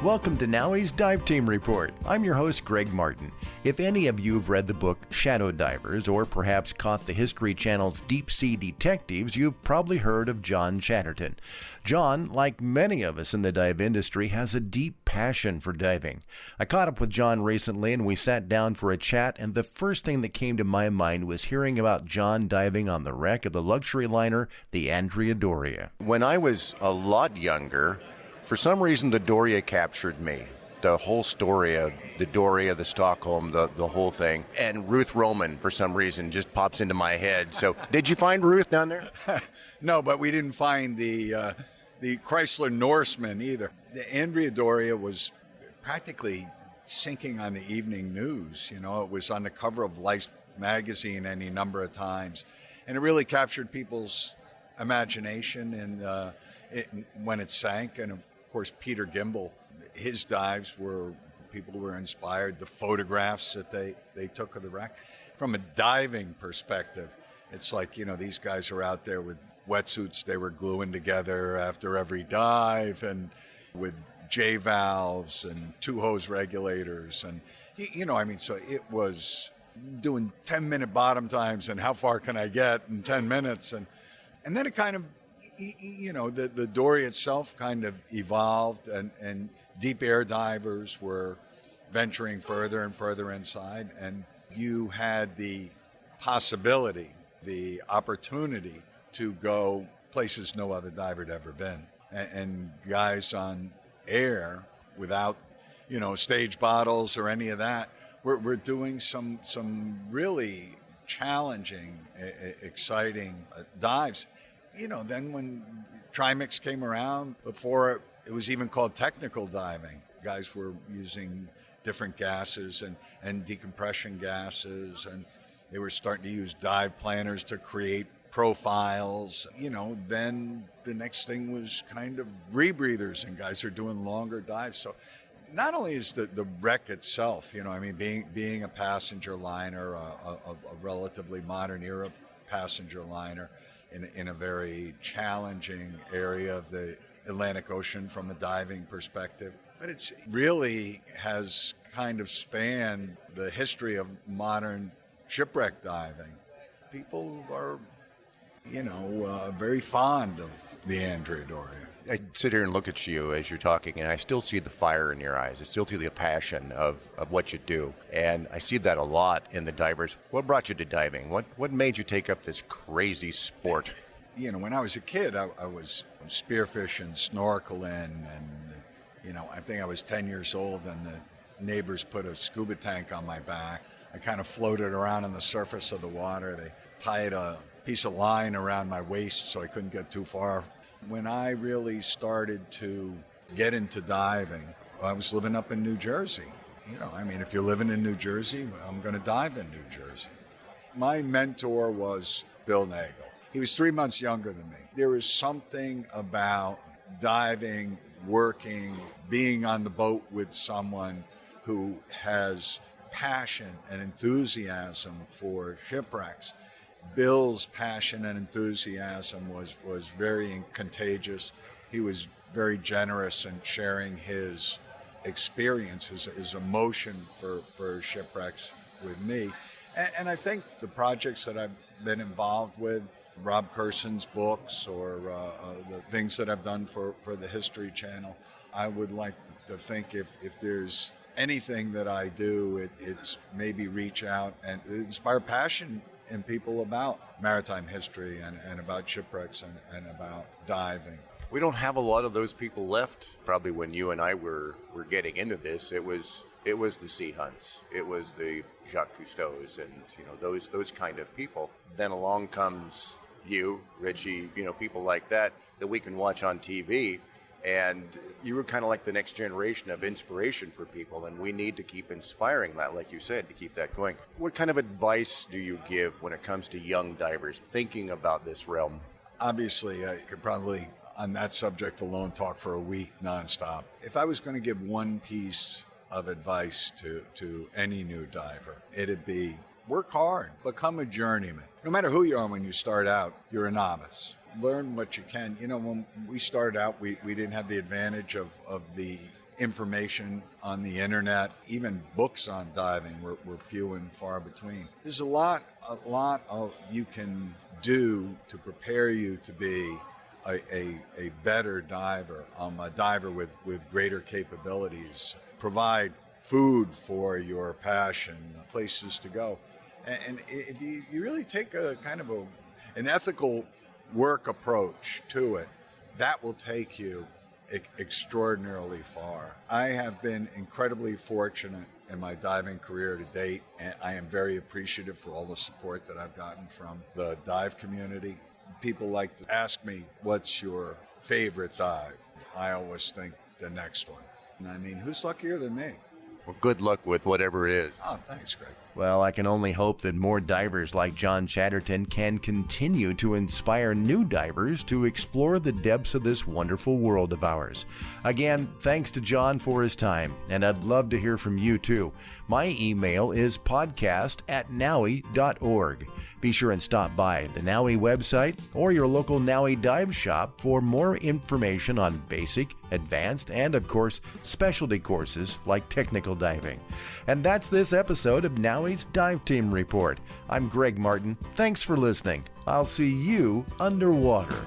Welcome to NAUI's Dive Team Report. I'm your host, Greg Martin. If any of you have read the book Shadow Divers, or perhaps caught the History Channel's Deep Sea Detectives, you've probably heard of John Chatterton. John, like many of us in the dive industry, has a deep passion for diving. I caught up with John recently and we sat down for a chat, and the first thing that came to my mind was hearing about John diving on the wreck of the luxury liner, the Andrea Doria. When I was a lot younger, for some reason the Doria captured me. The whole story of the Doria, the Stockholm, the whole thing. And Ruth Roman, for some reason, just pops into my head. So did you find Ruth down there? No, but we didn't find the Chrysler Norseman either. The Andrea Doria was practically sinking on the evening news. You know, it was on the cover of Life magazine any number of times. And it really captured people's imagination and when it sank. And of course, Peter Gimbel, his dives were, people were inspired, the photographs that they took of the wreck. From a diving perspective, it's like, you know, these guys are out there with wetsuits they were gluing together after every dive, and with J-valves and two hose regulators. And, you know, I mean, so it was doing 10-minute bottom times and how far can I get in 10 minutes. And then it kind of, you know, the Doria itself kind of evolved, and deep air divers were venturing further and further inside, and you had the possibility, the opportunity to go places no other diver had ever been. And guys on air without, you know, stage bottles or any of that, we're doing some really challenging, exciting dives. You know, then when Trimix came around, before it was even called technical diving, guys were using different gases and decompression gases, and they were starting to use dive planners to create profiles. You know, then the next thing was kind of rebreathers, and guys are doing longer dives. So not only is the wreck itself, you know, I mean, being a passenger liner, a relatively modern era passenger liner, in a very challenging area of the Atlantic Ocean from a diving perspective. But it's really has kind of spanned the history of modern shipwreck diving. People are, you know, very fond of the Andrea Doria. I sit here and look at you as you're talking, and I still see the fire in your eyes. I still see the passion of what you do. And I see that a lot in the divers. What brought you to diving? What made you take up this crazy sport? You know, when I was a kid, I was spearfishing, snorkeling, and, you know, I think I was 10 years old, and the neighbors put a scuba tank on my back. I kind of floated around on the surface of the water. They tied a piece of line around my waist so I couldn't get too far. When I really started to get into diving, I was living up in New Jersey. You know, I mean, if you're living in New Jersey, I'm going to dive in New Jersey. My mentor was Bill Nagel. He was 3 months younger than me. There was something about diving, working, being on the boat with someone who has passion and enthusiasm for shipwrecks. Bill's passion and enthusiasm was very contagious. He was very generous in sharing his experience, his emotion for shipwrecks with me. And I think the projects that I've been involved with, Rob Kurson's books, or the things that I've done for the History Channel, I would like to think if there's anything that I do, it's maybe reach out and inspire passion in people about maritime history and about shipwrecks and about diving. We don't have a lot of those people left. Probably when you and I were getting into this, it was the Sea Hunts, it was the Jacques Cousteaus, and, you know, those kind of people. Then along comes you, Richie, you know, people like that we can watch on TV. And you were kind of like the next generation of inspiration for people, and we need to keep inspiring that, like you said, to keep that going. What kind of advice do you give when it comes to young divers thinking about this realm? Obviously, I could probably, on that subject alone, talk for a week nonstop. If I was going to give one piece of advice to any new diver, it'd be work hard, become a journeyman. No matter who you are when you start out, you're a novice. Learn what you can. You know, when we started out, we didn't have the advantage of the information on the internet, even books on diving were few and far between. There's a lot of you can do to prepare you to be a better diver, a diver with greater capabilities, provide food for your passion, places to go. And if you really take a kind of an ethical work approach to it, that will take you extraordinarily far. I have been incredibly fortunate in my diving career to date, and I am very appreciative for all the support that I've gotten from the dive community. People like to ask me, what's your favorite dive? I always think the next one. And I mean, who's luckier than me? Well, good luck with whatever it is. Oh, thanks, Greg. Well, I can only hope that more divers like John Chatterton can continue to inspire new divers to explore the depths of this wonderful world of ours. Again, thanks to John for his time, and I'd love to hear from you too. My email is podcast@naui.org. Be sure and stop by the NAUI website or your local NAUI dive shop for more information on basic, advanced, and of course, specialty courses like technical diving. And that's this episode of NAUI's Dive Team Report. I'm Greg Martin. Thanks for listening. I'll see you underwater.